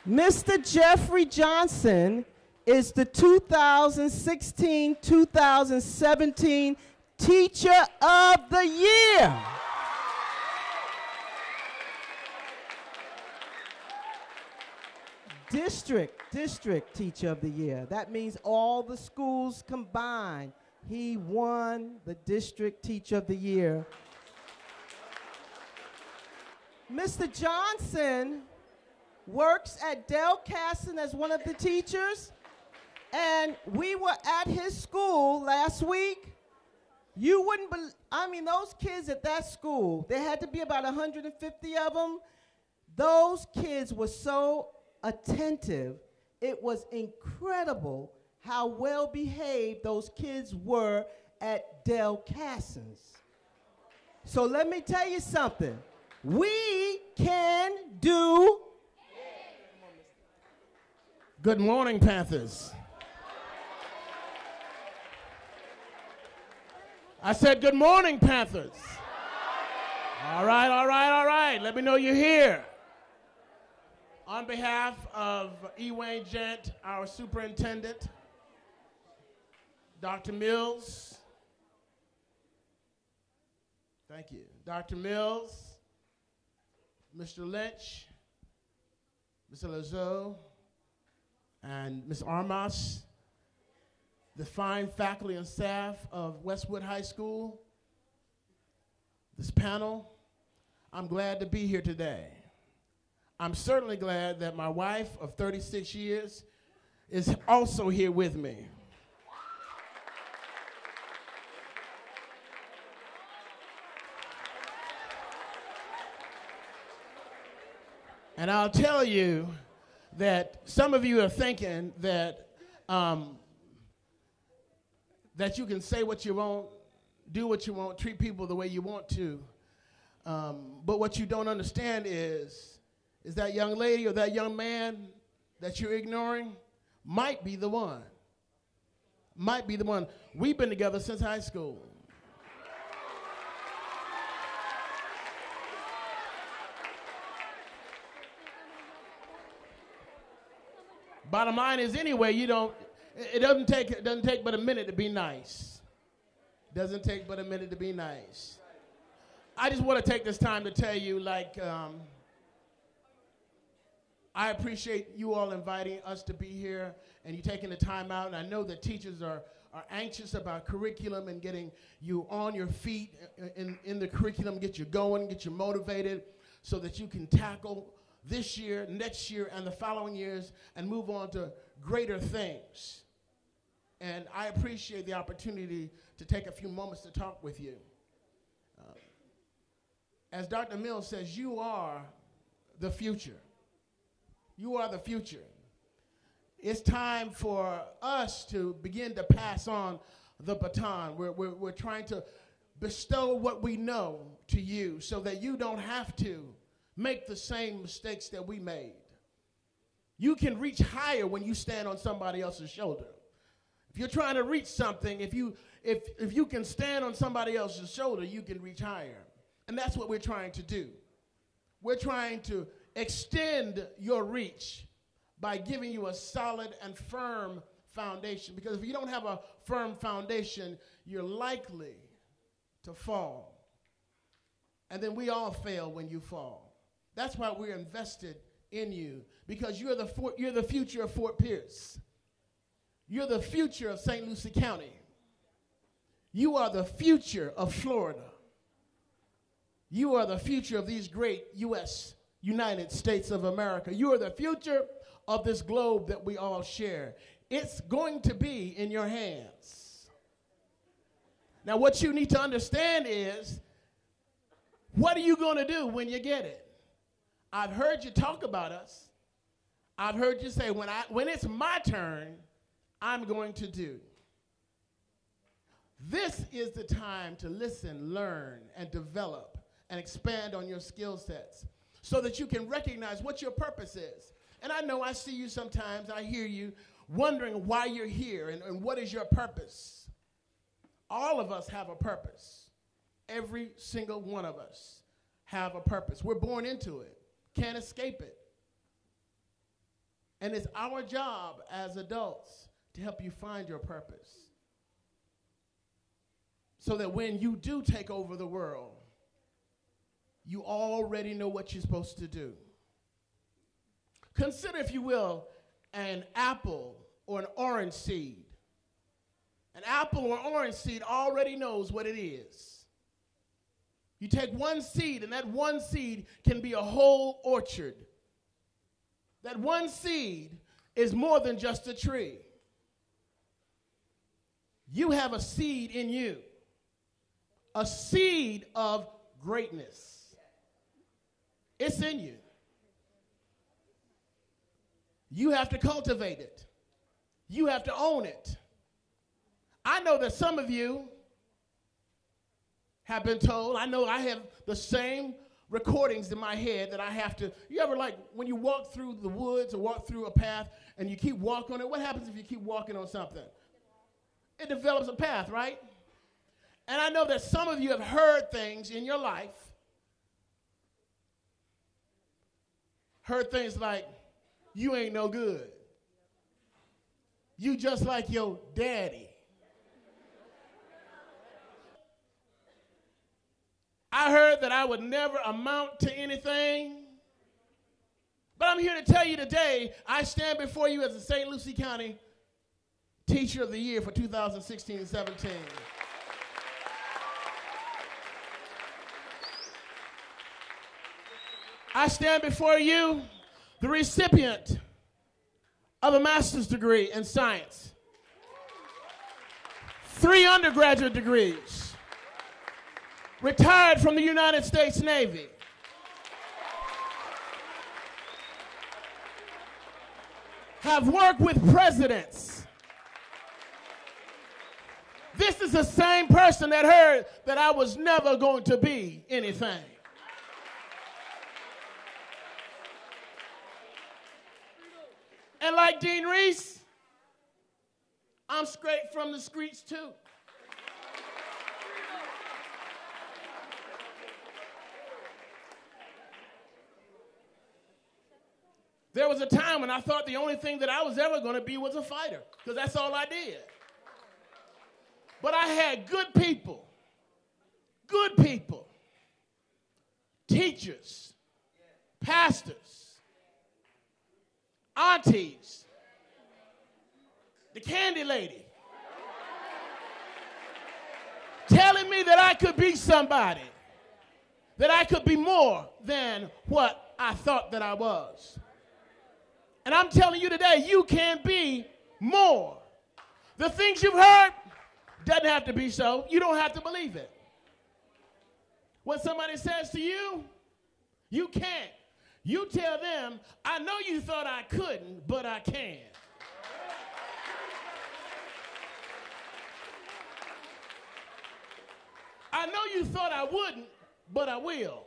Mr. Jeffrey Johnson is the 2016-2017 Teacher of the Year. District Teacher of the Year. That means all the schools combined. He won the District Teacher of the Year. Mr. Johnson works at Delcassen as one of the teachers, and we were at his school last week. You wouldn't believe, those kids at that school, there had to be about 150 of them. Those kids were so attentive. It was incredible how well behaved those kids were at Delcassen's. So let me tell you something. We can do. Good morning, Panthers. I said good morning, Panthers. All right. Let me know you're here. On behalf of Ewayne Gent, our superintendent, Dr. Mills, thank you. Dr. Mills, Mr. Lynch, Mr. Lazo, and Ms. Armas, the fine faculty and staff of Westwood High School, this panel, I'm glad to be here today. I'm certainly glad that my wife of 36 years is also here with me. And I'll tell you that some of you are thinking that that you can say what you want, do what you want, treat people the way you want to. But what you don't understand is that young lady or that young man that you're ignoring might be the one. Might be the one. We've been together since high school. Bottom line is, anyway, it doesn't take but a minute to be nice. Doesn't take but a minute to be nice. I just want to take this time to tell you, I appreciate you all inviting us to be here and you taking the time out. And I know that teachers are anxious about curriculum and getting you on your feet in the curriculum, get you going, get you motivated so that you can tackle this year, next year, and the following years and move on to greater things. And I appreciate the opportunity to take a few moments to talk with you. As Dr. Mills says, you are the future. You are the future. It's time for us to begin to pass on the baton. We're trying to bestow what we know to you so that you don't have to make the same mistakes that we made. You can reach higher when you stand on somebody else's shoulder. If you're trying to reach something, if you can stand on somebody else's shoulder, you can reach higher. And that's what we're trying to do. We're trying to extend your reach by giving you a solid and firm foundation. Because if you don't have a firm foundation, you're likely to fall. And then we all fail when you fall. That's why we're invested in you, because you're the future of Fort Pierce. You're the future of St. Lucie County. You are the future of Florida. You are the future of these great United States of America. You are the future of this globe that we all share. It's going to be in your hands. Now, what you need to understand is, what are you going to do when you get it? I've heard you talk about us. I've heard you say, when it's my turn, I'm going to do. This is the time to listen, learn, and develop and expand on your skill sets so that you can recognize what your purpose is. And I know I see you sometimes, I hear you wondering why you're here and what is your purpose. All of us have a purpose. Every single one of us have a purpose. We're born into it. Can't escape it. And it's our job as adults to help you find your purpose, so that when you do take over the world, you already know what you're supposed to do. Consider, if you will, an apple or an orange seed. An apple or orange seed already knows what it is. You take one seed, and that one seed can be a whole orchard. That one seed is more than just a tree. You have a seed in you, a seed of greatness. It's in you. You have to cultivate it. You have to own it. I know that some of you have been told, I know I have the same recordings in my head that I have to. You ever, like, when you walk through the woods or walk through a path and you keep walking on it, what happens if you keep walking on something? It develops a path, right? And I know that some of you have heard things in your life, heard things like, you ain't no good. You just like your daddy. I heard that I would never amount to anything. But I'm here to tell you today, I stand before you as the St. Lucie County Teacher of the Year for 2016 and 17. I stand before you, the recipient of a master's degree in science, 3 undergraduate degrees, retired from the United States Navy, have worked with presidents. This is the same person that heard that I was never going to be anything. And like Dean Reese, I'm straight from the streets too. There was a time when I thought the only thing that I was ever going to be was a fighter, because that's all I did. But I had good people, teachers, pastors, aunties, the candy lady, telling me that I could be somebody, that I could be more than what I thought that I was. And I'm telling you today, you can be more. The things you've heard doesn't have to be so. You don't have to believe it. When somebody says to you, you can't, you tell them, I know you thought I couldn't, but I can. I know you thought I wouldn't, but I will.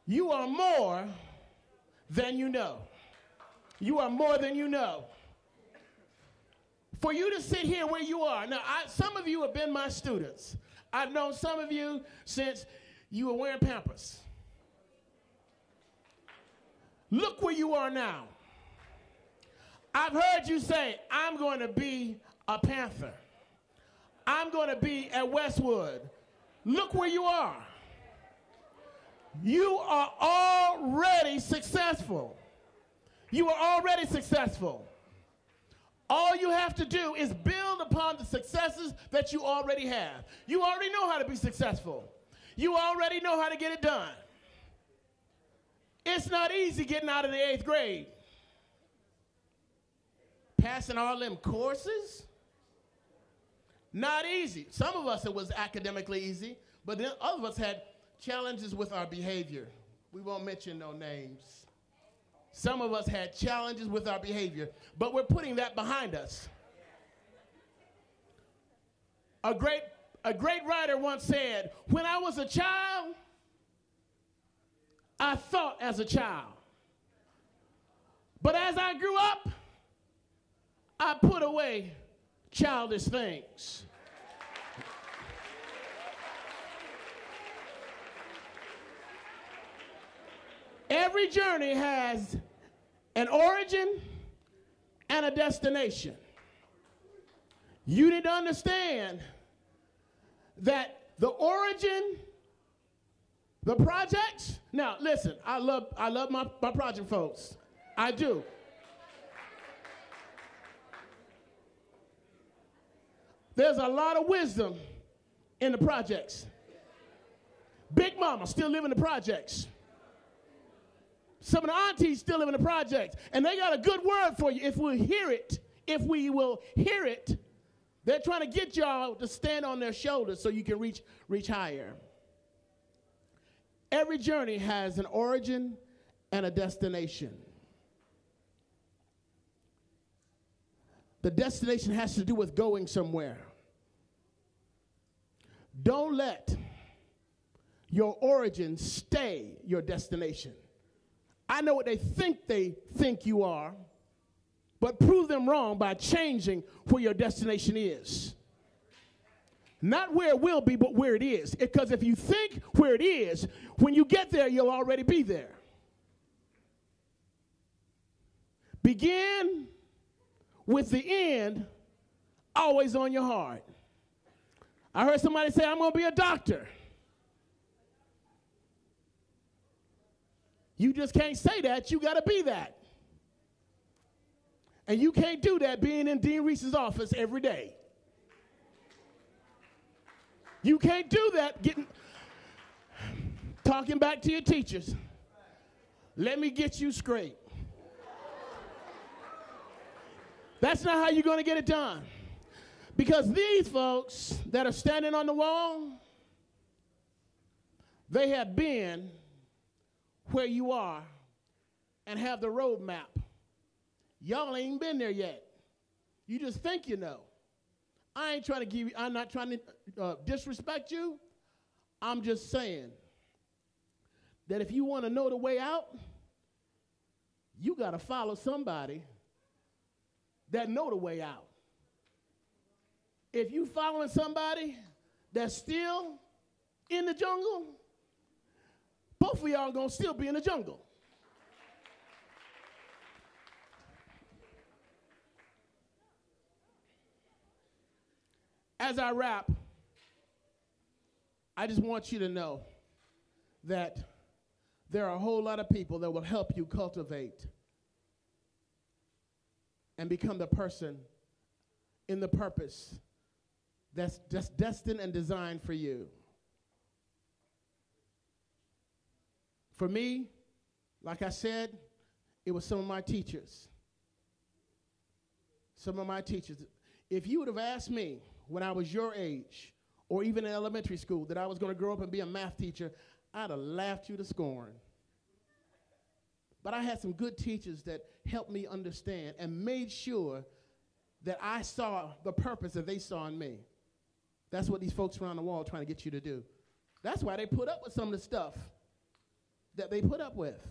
You are more than you know. You are more than you know. For you to sit here where you are. Now, some of you have been my students. I've known some of you since you were wearing Pampers. Look where you are now. I've heard you say, I'm going to be a Panther. I'm going to be at Westwood. Look where you are. You are already successful. You are already successful. All you have to do is build upon the successes that you already have. You already know how to be successful. You already know how to get it done. It's not easy getting out of the 8th grade. Passing all them courses? Not easy. Some of us, it was academically easy, but then other of us had challenges with our behavior. We won't mention no names. Some of us had challenges with our behavior, but we're putting that behind us. A great writer once said, when I was a child, I thought as a child. But as I grew up, I put away childish things. Every journey has an origin and a destination. You need to understand that the origin, the projects. Now, listen, I love my project folks. I do. There's a lot of wisdom in the projects. Big Mama still live in the projects. Some of the aunties still live in the projects. And they got a good word for you if we will hear it. They're trying to get y'all to stand on their shoulders so you can reach higher. Every journey has an origin and a destination. The destination has to do with going somewhere. Don't let your origin stay your destination. I know what they think you are, but prove them wrong by changing where your destination is. Not where it will be, but where it is. Because if you think where it is, when you get there, you'll already be there. Begin with the end always on your heart. I heard somebody say, I'm going to be a doctor. You just can't say that. You got to be that. And you can't do that being in Dean Reese's office every day. You can't do that talking back to your teachers. Let me get you straight. That's not how you're going to get it done. Because these folks that are standing on the wall, they have been where you are and have the road map. Y'all ain't been there yet. You just think you know. I'm not trying to disrespect you. I'm just saying that if you want to know the way out, you got to follow somebody that know the way out. If you following somebody that's still in the jungle, both of y'all going to still be in the jungle. As I wrap, I just want you to know that there are a whole lot of people that will help you cultivate and become the person in the purpose that's just destined and designed for you. For me, like I said, it was some of my teachers. Some of my teachers. If you would have asked me when I was your age, or even in elementary school, that I was going to grow up and be a math teacher, I'd have laughed you to scorn. But I had some good teachers that helped me understand and made sure that I saw the purpose that they saw in me. That's what these folks around the wall are trying to get you to do. That's why they put up with some of the stuff that they put up with.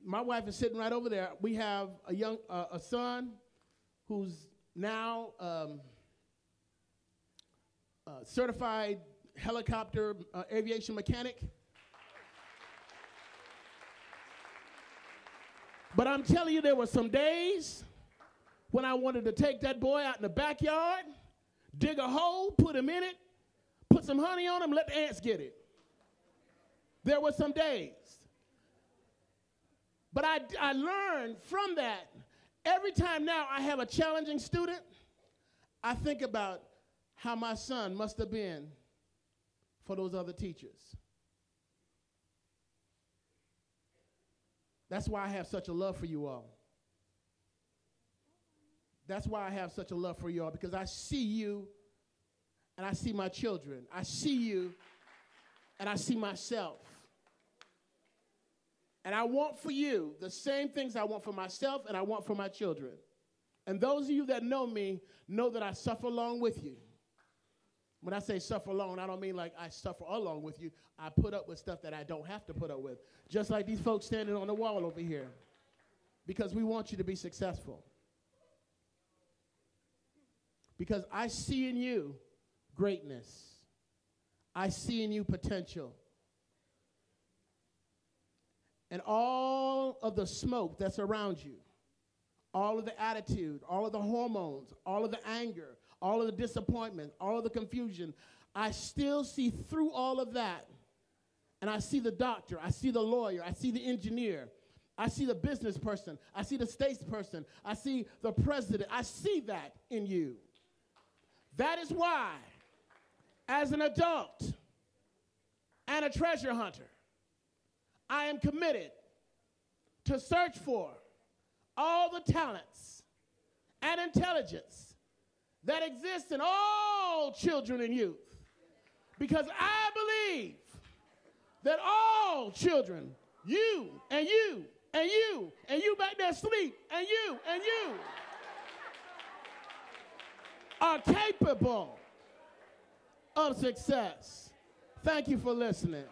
My wife is sitting right over there. We have a son who's now certified helicopter aviation mechanic. But I'm telling you, there were some days when I wanted to take that boy out in the backyard, dig a hole, put him in it, put some honey on him, let the ants get it. There were some days. But I learned from that. Every time now I have a challenging student, I think about how my son must have been for those other teachers. That's why I have such a love for you all. That's why I have such a love for you all, because I see you and I see my children. I see you and I see myself. And I want for you the same things I want for myself and I want for my children. And those of you that know me know that I suffer along with you. When I say suffer alone, I don't mean like I suffer along with you. I put up with stuff that I don't have to put up with. Just like these folks standing on the wall over here. Because we want you to be successful. Because I see in you greatness. I see in you potential. And all of the smoke that's around you, all of the attitude, all of the hormones, all of the anger, all of the disappointment, all of the confusion, I still see through all of that. And I see the doctor, I see the lawyer, I see the engineer, I see the business person, I see the statesperson, I see the president. I see that in you. That is why, as an adult and a treasure hunter, I am committed to search for all the talents and intelligence that exists in all children and youth. Because I believe that all children, you and you and you and you back there asleep and you are capable of success. Thank you for listening.